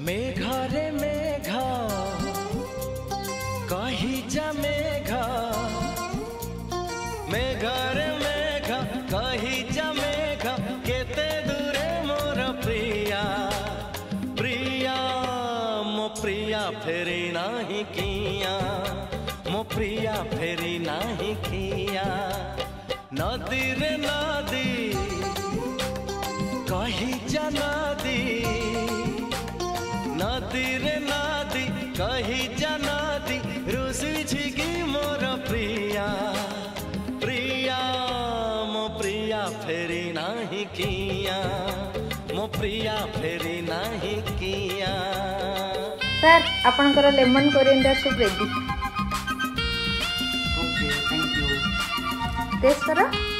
मेघा रे मेघा कही जा मेघा, मेघा रे मेघा कही जा मेघा, केते दूरे मोर प्रिया प्रिया मो प्रिया फेरी नाही किया, मो प्रिया फेरी नाही किया। नदी रे नदी कही जा नदी, नदी रे नदी कही जा नदी, रुसी छिगी मोर प्रिया प्रिया मो प्रिया फेरी नाही किया, मो प्रिया फेरी नाही किया। सर आपनकर lemon coriander soup ready. Okay thank you. Taste करो।